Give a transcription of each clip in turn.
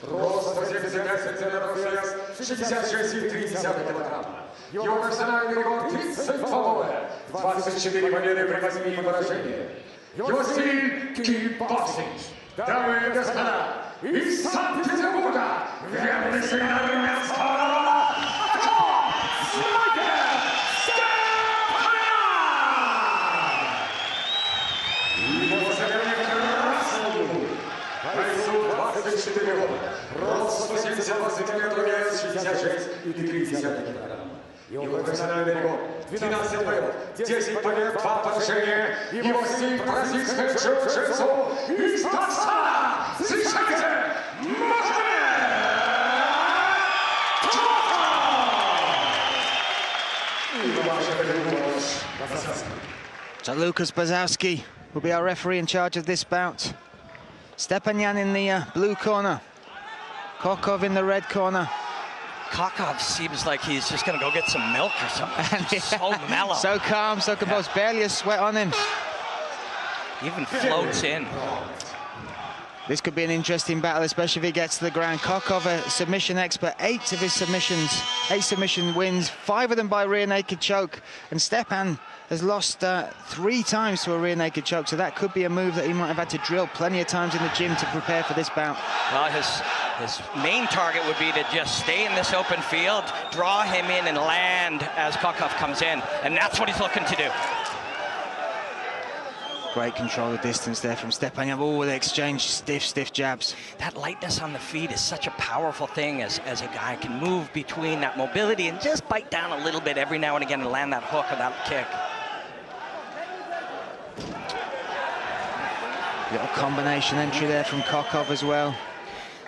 Рост 170 сантиметров вес, 66,3 килограмма. Его профессиональный рекорд 32-е, 24 победы при 8 поражениях. Его стиль кикбоксинг. Дамы и господа, из Санкт-Петербурга, верный сигнал армянского народа, Акop! Его соперник красный угол. Бойцу 24 года, рост 172 сантиметра, вес 66,3 килограмма. Его профессиональный рекорд 12 боев, 10 побед, 2 поражения. Его стиль бразильское джиу-джитсу. Из Казахстана встречайте Mukhamed! So Lucas Bazowski will be our referee in charge of this bout. Stepanyan in the blue corner, Kokov in the red corner. Kokov seems like he's just going to go get some milk or something. He's so mellow. So calm, so composed, barely a sweat on him. Even floats in. This could be an interesting battle, especially if he gets to the ground. Kokov, a submission expert, 8 of his submissions, 8 submission wins, 5 of them by rear naked choke. And Stepan has lost 3 times to a rear naked choke, so that could be a move that he might have had to drill plenty of times in the gym to prepare for this bout. Well, his main target would be to just stay in this open field, draw him in and land as Kokov comes in, and that's what he's looking to do. Great control of distance there from Stepanyan. Oh, they exchange stiff jabs. That lightness on the feet is such a powerful thing as a guy can move between that mobility and just bite down a little bit every now and again and land that hook or that kick. Little combination entry there from Kokov as well.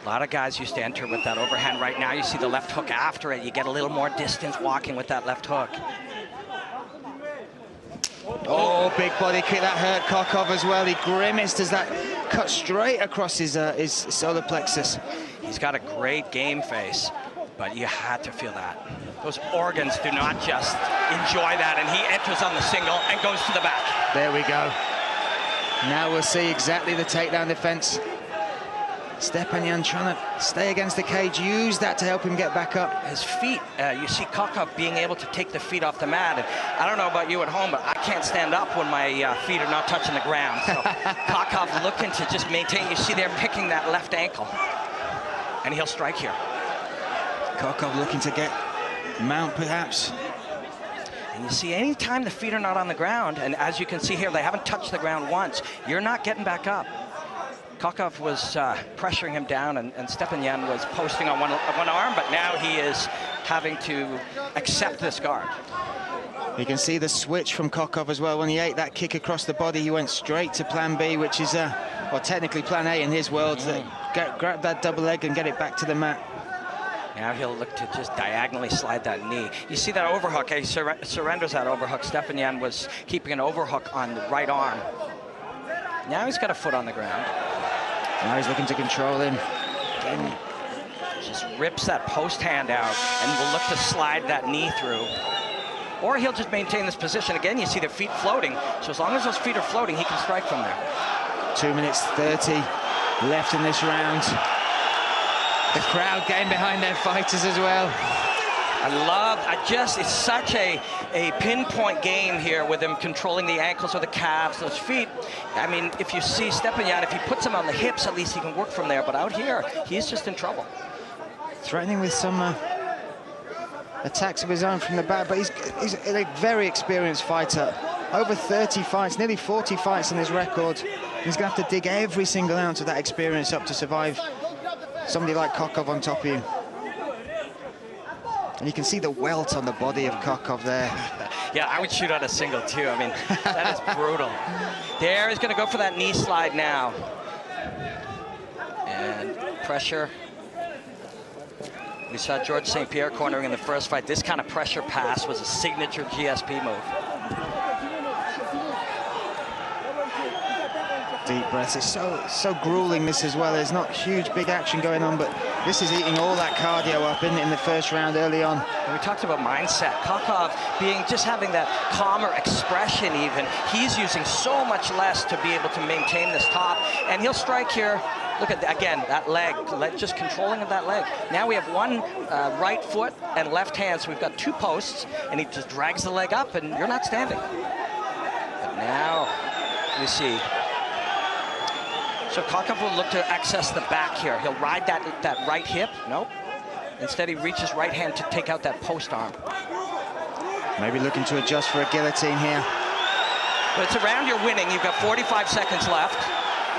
A lot of guys used to enter with that overhand. Right now you see the left hook after it. You get a little more distance walking with that left hook. Oh, big body kick, that hurt Kokov as well. He grimaced as that cut straight across his solar plexus. He's got a great game face, but you had to feel that. Those organs do not just enjoy that, and he enters on the single and goes to the back. There we go. Now we'll see exactly the takedown defense. Stepanyan trying to stay against the cage, use that to help him get back up. His feet, you see Kokov being able to take the feet off the mat. And I don't know about you at home, but I can't stand up when my feet are not touching the ground. So Kokov looking to just maintain. You see they're picking that left ankle, and he'll strike here. Kokov looking to get mount perhaps. And you see, anytime the feet are not on the ground, and as you can see here, they haven't touched the ground once, you're not getting back up. Kokov was pressuring him down, and Stepanyan was posting on one arm, but now he is having to accept this guard. You can see the switch from Kokov as well. When he ate that kick across the body, he went straight to plan B, which is, well, technically plan A in his world. Grab that double leg and get it back to the mat. Now he'll look to just diagonally slide that knee. You see that overhook, he surrenders that overhook. Stepanyan was keeping an overhook on the right arm. Now he's got a foot on the ground. Now he's looking to control him. Again, just rips that post hand out and will look to slide that knee through. Or he'll just maintain this position. Again, you see the feet floating. So as long as those feet are floating, he can strike from there. 2 minutes 30 left in this round. The crowd getting behind their fighters as well. It's such a pinpoint game here with him controlling the ankles or the calves, those feet. I mean, if you see Stepanyan, if he puts them on the hips, at least he can work from there. But out here, he's just in trouble. Threatening with some attacks of his own from the back, but he's a very experienced fighter. Over 30 fights, nearly 40 fights in his record. He's going to have to dig every single ounce of that experience up to survive somebody like Kokov on top of you. And you can see the welt on the body of Kokov there. Yeah, I would shoot on a single too. I mean, that is brutal. There, he's going to go for that knee slide now. And pressure. We saw George St. Pierre cornering in the first fight. This kind of pressure pass was a signature GSP move. Deep breaths. It's so grueling, this as well. There's not huge big action going on, but this is eating all that cardio up in the first round early on. And we talked about mindset. Kokov just having that calmer expression even. He's using so much less to be able to maintain this top, and he'll strike here. Look at, again, that leg, just controlling of that leg. Now we have one right foot and left hand, so we've got 2 posts, and he just drags the leg up, and you're not standing. But now, you see. So Kokov will look to access the back here. He'll ride that right hip. Nope. Instead, he reaches right hand to take out that post arm. Maybe looking to adjust for a guillotine here. But it's around you're winning. You've got 45 seconds left.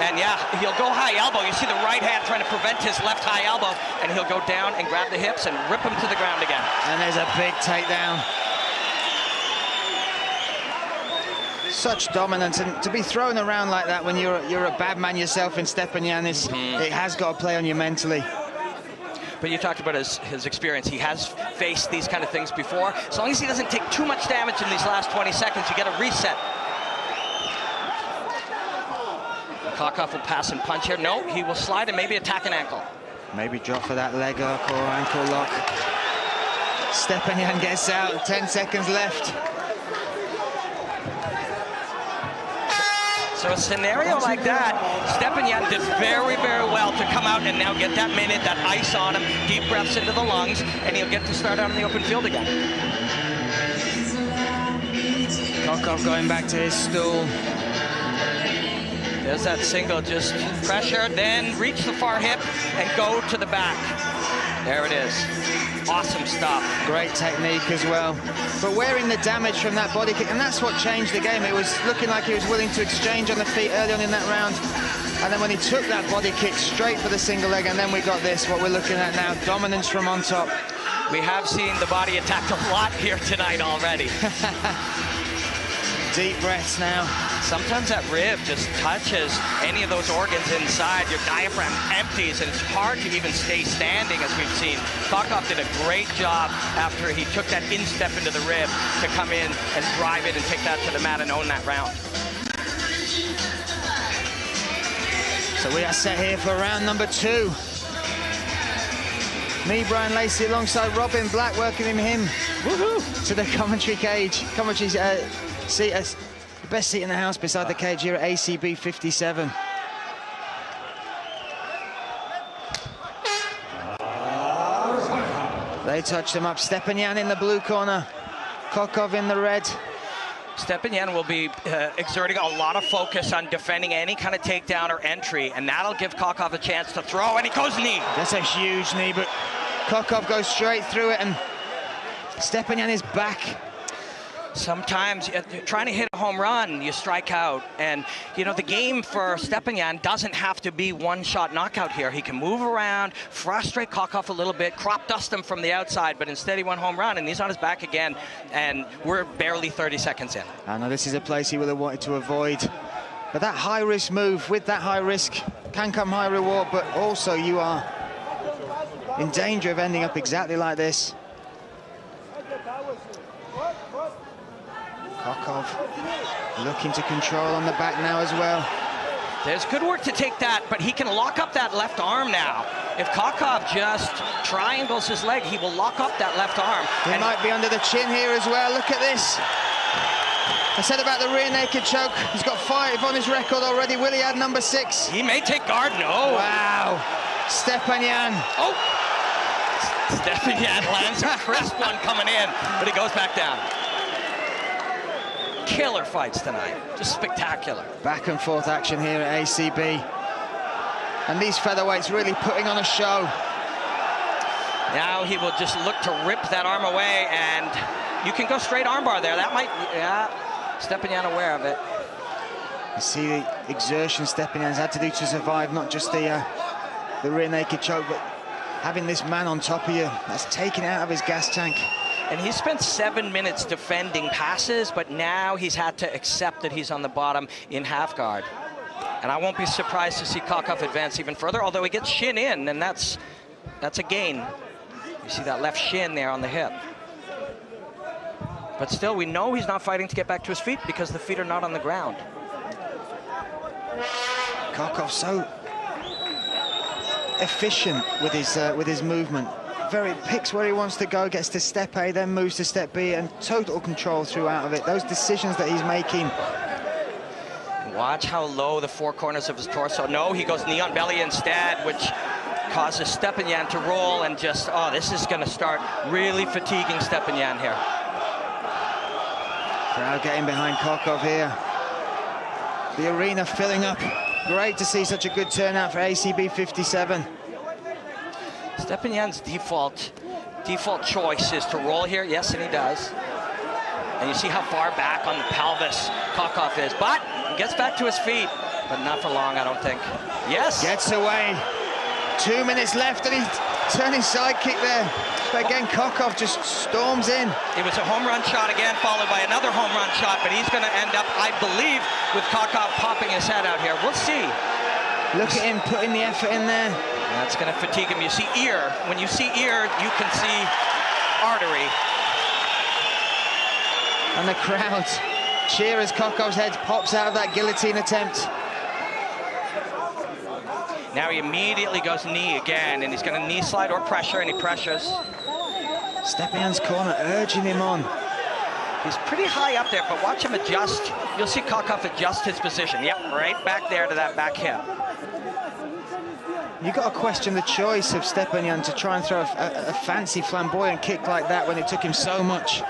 And yeah, he'll go high elbow. You see the right hand trying to prevent his left high elbow. And he'll go down and grab the hips and rip him to the ground again. And there's a big takedown. Such dominance, and to be thrown around like that when you're a bad man yourself in Stepanyan, it has got to play on you mentally. But you talked about his experience. He has faced these kind of things before. As long as he doesn't take too much damage in these last 20 seconds, you get a reset. Kokov will pass and punch here. No, he will slide and maybe attack an ankle. Maybe drop for that leg lock or ankle lock. Stepanyan gets out, 10 seconds left. So a scenario like that, Stepanyan did very, very well to come out and now get that minute, that ice on him, deep breaths into the lungs, and he'll get to start out in the open field again. Kokov going back to his stool. There's that single, just pressure, then reach the far hip and go to the back. There it is. Awesome stuff. Great technique as well. But wearing the damage from that body kick, and that's what changed the game. It was looking like he was willing to exchange on the feet early on in that round. And then when he took that body kick straight for the single leg, and then we got this, what we're looking at now, dominance from on top. We have seen the body attacked a lot here tonight already. Deep breaths now. Sometimes that rib just touches any of those organs inside. Your diaphragm empties, and it's hard to even stay standing, as we've seen. Kokov did a great job after he took that instep into the rib to come in and drive it and take that to the mat and own that round. So we are set here for round number 2. Me, Brian Lacey, alongside Robin Black, welcoming him to the commentary cage. Commentary seat, the best seat in the house beside the cage here at ACB 57. They touched him up. Stepanyan in the blue corner, Kokov in the red. Stepanyan will be exerting a lot of focus on defending any kind of takedown or entry, and that'll give Kokov a chance to throw, and he goes knee. That's a huge knee, but Kokov goes straight through it, and Stepanyan is back. Sometimes trying to hit a home run, you strike out. And, you know, the game for Stepanyan doesn't have to be one-shot knockout here. He can move around, frustrate Kokov a little bit, crop dust him from the outside, but instead he went home run, and he's on his back again, and we're barely 30 seconds in. I know this is a place he would have wanted to avoid. But that high-risk move, with that high risk, can come high reward, but also you are in danger of ending up exactly like this. Kokov looking to control on the back now as well. There's good work to take that, but he can lock up that left arm now. If Kokov just triangles his leg, he will lock up that left arm. He might be under the chin here as well. Look at this. I said about the rear naked choke. He's got 5 on his record already. Will he add number 6? He may take guard. No. Wow. Stepanyan. Oh. Stepanyan lands a crisp one coming in, but he goes back down. Killer fights tonight, just spectacular. Back and forth action here at ACB. And these featherweights really putting on a show. Now he will just look to rip that arm away, and you can go straight armbar there. That might, yeah, Stepanyan aware of it. You see the exertion Stepanyan's had to do to survive, not just the rear naked choke, but having this man on top of you, that's taken out of his gas tank. And he spent 7 minutes defending passes, but now he's had to accept that he's on the bottom in half guard. And I won't be surprised to see Kokov advance even further, although he gets shin in, and that's a gain. You see that left shin there on the hip. But still, we know he's not fighting to get back to his feet because the feet are not on the ground. Kokov so efficient with his movement. Picks where he wants to go, gets to step A, then moves to step B, and total control throughout of it. Those decisions that he's making. Watch how low the four corners of his torso. No, he goes knee on belly instead, which causes Stepanyan to roll and just, oh, this is going to start really fatiguing Stepanyan here. Crowd getting behind Kokov here. The arena filling up. Great to see such a good turnout for ACB 57. Stepanyan's default choice is to roll here. Yes, and he does. And you see how far back on the pelvis Kokov is. But he gets back to his feet, but not for long, I don't think. Yes. Gets away. 2 minutes left, and he turned his side kick there. But again, Kokov just storms in. It was a home run shot again, followed by another home run shot, but he's going to end up, I believe, with Kokov popping his head out here. We'll see. Look at him putting the effort in there. That's going to fatigue him. You see ear. When you see ear, you can see artery. And the crowd cheer as Kokov's head pops out of that guillotine attempt. Now he immediately goes knee again, and he's going to knee slide or pressure, and he pressures. Stepanyan's corner urging him on. He's pretty high up there, but watch him adjust. You'll see Kokov adjust his position. Yep, right back there to that back hip. You've got to question the choice of Stepanyan to try and throw a fancy flamboyant kick like that when it took him so much.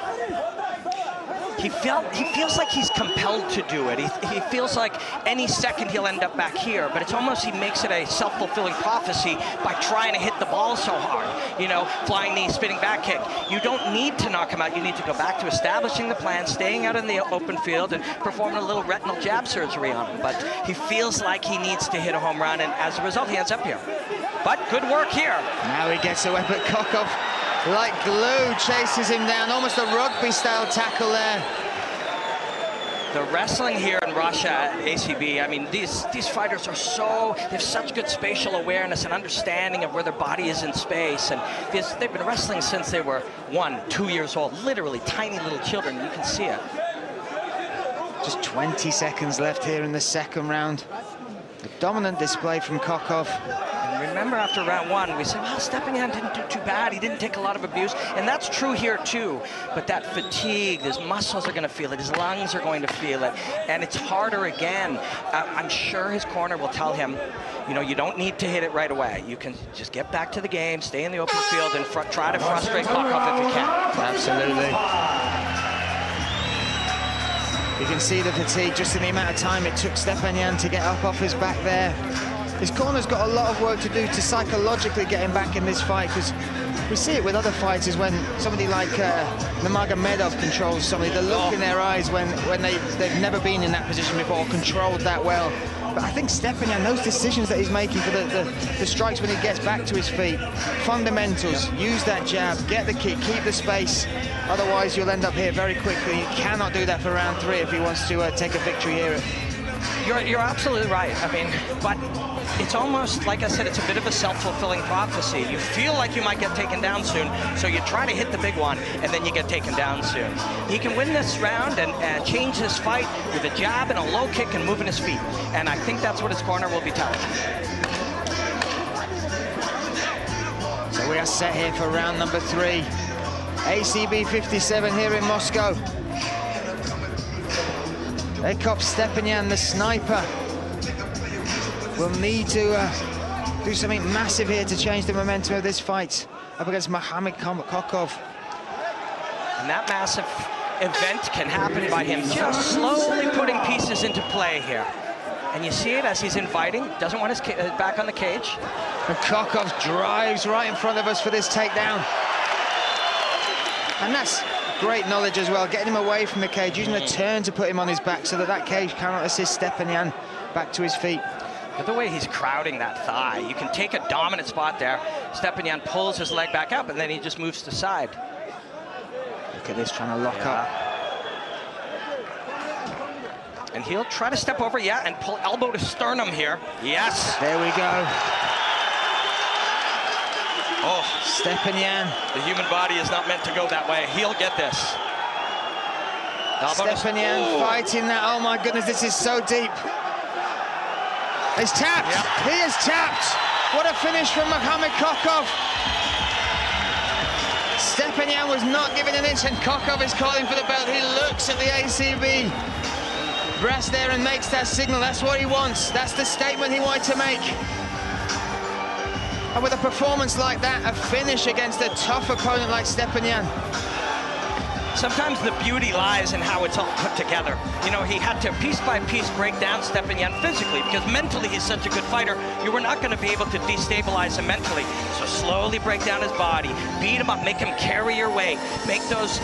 He feels like he's compelled to do it. He feels like any second he'll end up back here, but it's almost he makes it a self-fulfilling prophecy by trying to hit the ball so hard. You know, flying knee, spinning back kick. You don't need to knock him out. You need to go back to establishing the plan, staying out in the open field, and performing a little retinal jab surgery on him. But he feels like he needs to hit a home run, and as a result, he ends up here. But good work here. Now he gets away, but Kokov, like glue, chases him down. Almost a rugby-style tackle there. The wrestling here in Russia, ACB, I mean, these fighters are they have such good spatial awareness and understanding of where their body is in space. And they've been wrestling since they were 1, 2 years old, literally tiny little children. You can see it. Just 20 seconds left here in the second round. A dominant display from Kokov. And remember, after round 1, we said, well, Stepanyan didn't do too bad. He didn't take a lot of abuse. And that's true here, too. But that fatigue, his muscles are going to feel it. His lungs are going to feel it. And it's harder again. I'm sure his corner will tell him, you know, you don't need to hit it right away. You can just get back to the game, stay in the open field, and try to frustrate Kokov if you can. Absolutely. You can see the fatigue just in the amount of time it took Stepanyan to get up off his back there. His corner's got a lot of work to do to psychologically get him back in this fight, because we see it with other fighters when somebody like Mukhamed controls somebody, the look in their eyes when they've never been in that position before, controlled that well. But I think Stepanyan, those decisions that he's making for the strikes when he gets back to his feet, fundamentals, use that jab, get the kick, keep the space. Otherwise, you'll end up here very quickly. You cannot do that for round 3 if he wants to take a victory here. You're absolutely right. I mean, but it's almost, like I said, it's a bit of a self-fulfilling prophecy. You feel like you might get taken down soon, so you try to hit the big one, and then you get taken down soon. He can win this round and change his fight with a jab and a low kick and moving his feet. And I think that's what his corner will be telling him. So we are set here for round number 3. ACB 57 here in Moscow. Akop Stepanyan, the sniper, will need to do something massive here to change the momentum of this fight up against Mukhamed Kokov. And that massive event can happen by him just slowly putting pieces into play here. And you see it as he's inviting, doesn't want his back on the cage. And Kokov drives right in front of us for this takedown. And that's great knowledge as well, getting him away from the cage, using a turn to put him on his back so that cage cannot assist Stepanyan back to his feet. But the way he's crowding that thigh, you can take a dominant spot there. Stepanyan pulls his leg back up, and then he just moves to the side. Look at this, trying to lock up. And he'll try to step over, and pull elbow to sternum here. Yes. There we go. Oh, Stepanyan. The human body is not meant to go that way. He'll get this. Stepanyan fighting that. Oh my goodness, this is so deep. He's tapped. Yep. He is tapped. What a finish from Mukhamed Kokov. Stepanyan was not given an inch, and Kokov is calling for the belt. He looks at the ACB brass there and makes that signal. That's what he wants. That's the statement he wanted to make. And with a performance like that, a finish against a tough opponent like Stepanyan. Sometimes the beauty lies in how it's all put together. You know, he had to piece by piece break down Stepanyan physically, because mentally he's such a good fighter, you were not going to be able to destabilize him mentally. So slowly break down his body, beat him up, make him carry your weight, make those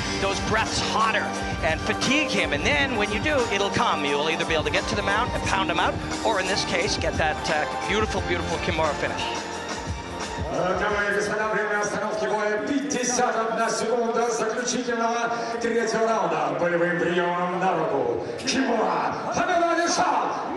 breaths hotter, and fatigue him. And then when you do, it'll come. You'll either be able to get to the mount and pound him out, or in this case, get that beautiful, beautiful Kimura finish. Дамы и господа, время остановки боя 51 секунда заключительного третьего раунда. Болевым приемом на руку. Кимура, победа решал!